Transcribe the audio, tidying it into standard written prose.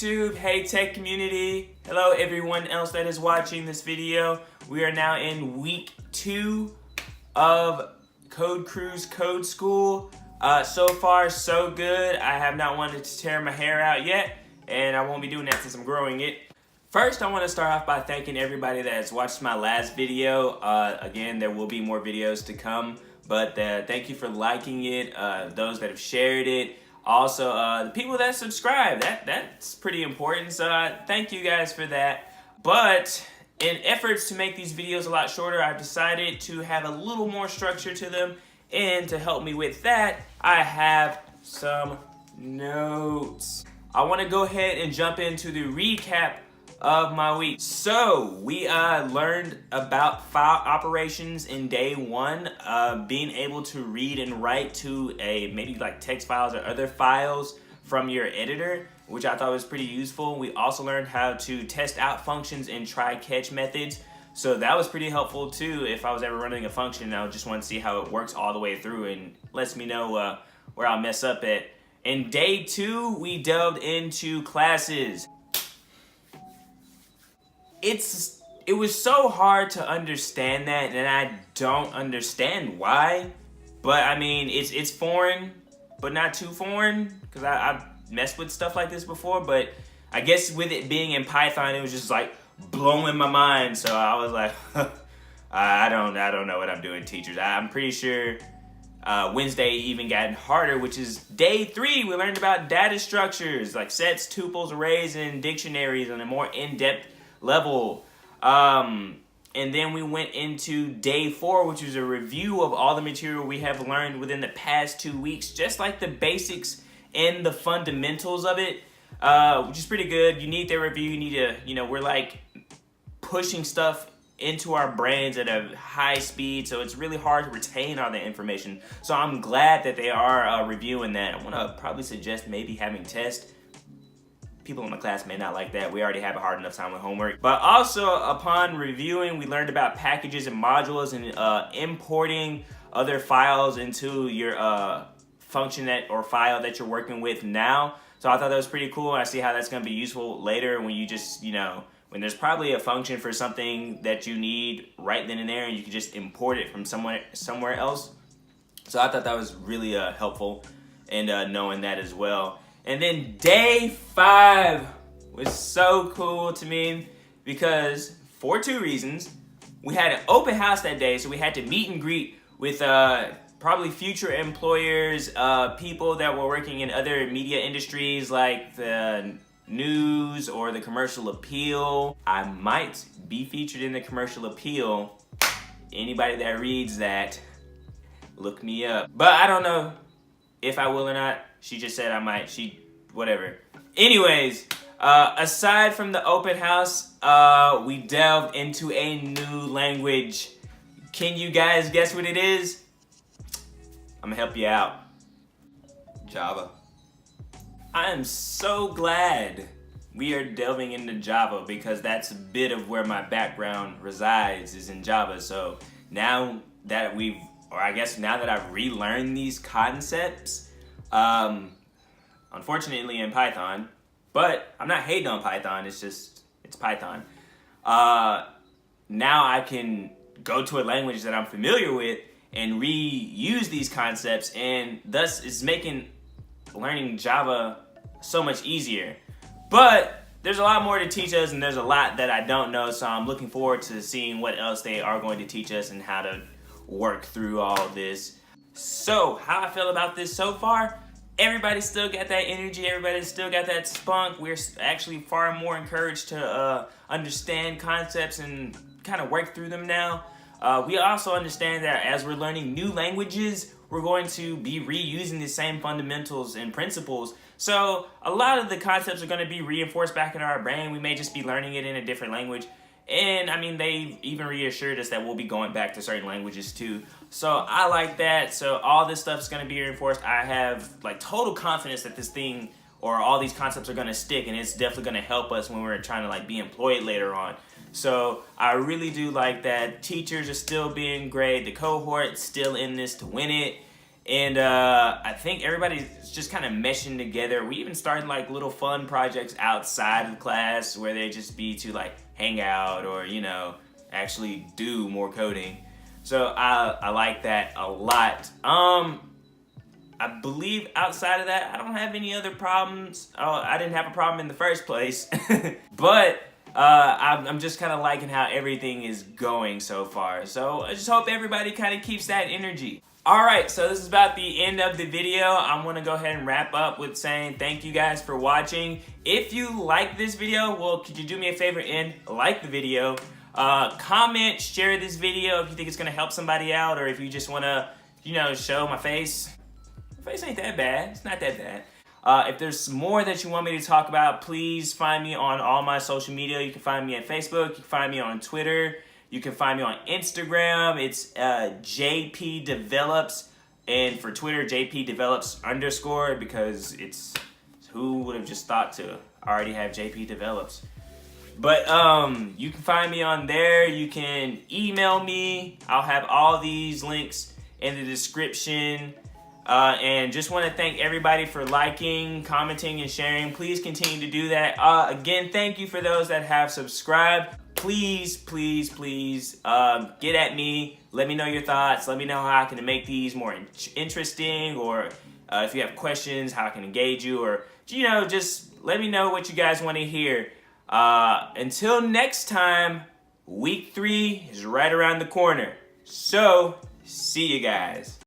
YouTube, hey tech community, hello everyone else that is watching this video. We are now in week 2 of Code Crews Code School. So far so good. I have not wanted to tear my hair out yet, and I won't be doing that since I'm growing it. First, I want to start off by thanking everybody that has watched my last video. Again, there will be more videos to come, but thank you for liking it, those that have shared it. Also, the people that subscribe, that's pretty important, so thank you guys for that. But in efforts to make these videos a lot shorter, I've decided to have a little more structure to them, and to help me with that, I have some notes. I want to go ahead and jump into the recap of my week. So we learned about file operations in day 1, being able to read and write to maybe like text files or other files from your editor, which I thought was pretty useful. We also learned how to test out functions and try catch methods. So that was pretty helpful too. If I was ever running a function and I just want to see how it works all the way through, and lets me know where I'll mess up at. In day 2, we delved into classes. It was so hard to understand that, and I don't understand why. But I mean, it's foreign, but not too foreign, because I've messed with stuff like this before. But I guess with it being in Python, it was just like blowing my mind. So I was like, I don't know what I'm doing, teachers. I'm pretty sure Wednesday even got harder, which is day 3. We learned about data structures like sets, tuples, arrays, and dictionaries on a more in-depth level. And then we went into day 4, which was a review of all the material we have learned within the past 2 weeks, just like the basics and the fundamentals of it, which is pretty good. You need that review. You need to, we're like pushing stuff into our brains at a high speed, so it's really hard to retain all the information. So I'm glad that they are reviewing that. I want to probably suggest maybe having tests. People in my class may not like that. We already have a hard enough time with homework. But also, upon reviewing, we learned about packages and modules and importing other files into your function or file that you're working with now. So I thought that was pretty cool. I see how that's going to be useful later when you just, when there's probably a function for something that you need right then and there, and you can just import it from somewhere else. So I thought that was really helpful, and knowing that as well. And then day 5 was so cool to me because for 2 reasons. We had an open house that day, so we had to meet and greet with probably future employers, people that were working in other media industries like the news or the Commercial Appeal. I might be featured in the Commercial Appeal. Anybody that reads that, look me up. But I don't know if I will or not. She just said I might. Whatever. Anyways, aside from the open house, we delved into a new language. Can you guys guess what it is? I'm gonna help you out. Java. I am so glad we are delving into Java, because that's a bit of where my background resides, is in Java. So now that now that I've relearned these concepts, unfortunately in Python, but I'm not hating on Python, it's Python. Now I can go to a language that I'm familiar with and reuse these concepts, and thus is making learning Java so much easier. But there's a lot more to teach us, and there's a lot that I don't know, so I'm looking forward to seeing what else they are going to teach us and how to work through all this. So, how I feel about this so far? Everybody still got that energy, everybody still got that spunk. We're actually far more encouraged to understand concepts and kind of work through them now. We also understand that as we're learning new languages, we're going to be reusing the same fundamentals and principles. So a lot of the concepts are going to be reinforced back in our brain. We may just be learning it in a different language. And I mean, they even reassured us that we'll be going back to certain languages too. So I like that. So all this stuff is going to be reinforced. I have like total confidence that this thing or all these concepts are going to stick, and it's definitely going to help us when we're trying to like be employed later on. So I really do like that. Teachers are still being great. The cohort's still in this to win it. And I think everybody's just kind of meshing together. We even started like little fun projects outside of class where they just be to like hang out or, you know, actually do more coding. So I like that a lot. I believe outside of that, I don't have any other problems. Oh, I didn't have a problem in the first place. But I'm just kind of liking how everything is going so far. So I just hope everybody kind of keeps that energy. Alright, so this is about the end of the video. I'm going to go ahead and wrap up with saying thank you guys for watching. If you like this video, well, could you do me a favor and like the video? Comment, share this video if you think it's going to help somebody out, or if you just want to, you know, show my face. My face ain't that bad. It's not that bad. If there's more that you want me to talk about, please find me on all my social media. You can find me on Facebook. You can find me on Twitter. You can find me on Instagram. It's JP Develops. And for Twitter, JP Develops _ because it's, who would have just thought to already have JP Develops. But you can find me on there. You can email me. I'll have all these links in the description. And just want to thank everybody for liking, commenting, and sharing. Please continue to do that. Again, thank you for those that have subscribed. Please, please, please get at me. Let me know your thoughts. Let me know how I can make these more interesting, or if you have questions, how I can engage you, or, you know, just let me know what you guys want to hear. Until next time, week 3 is right around the corner. So, see you guys.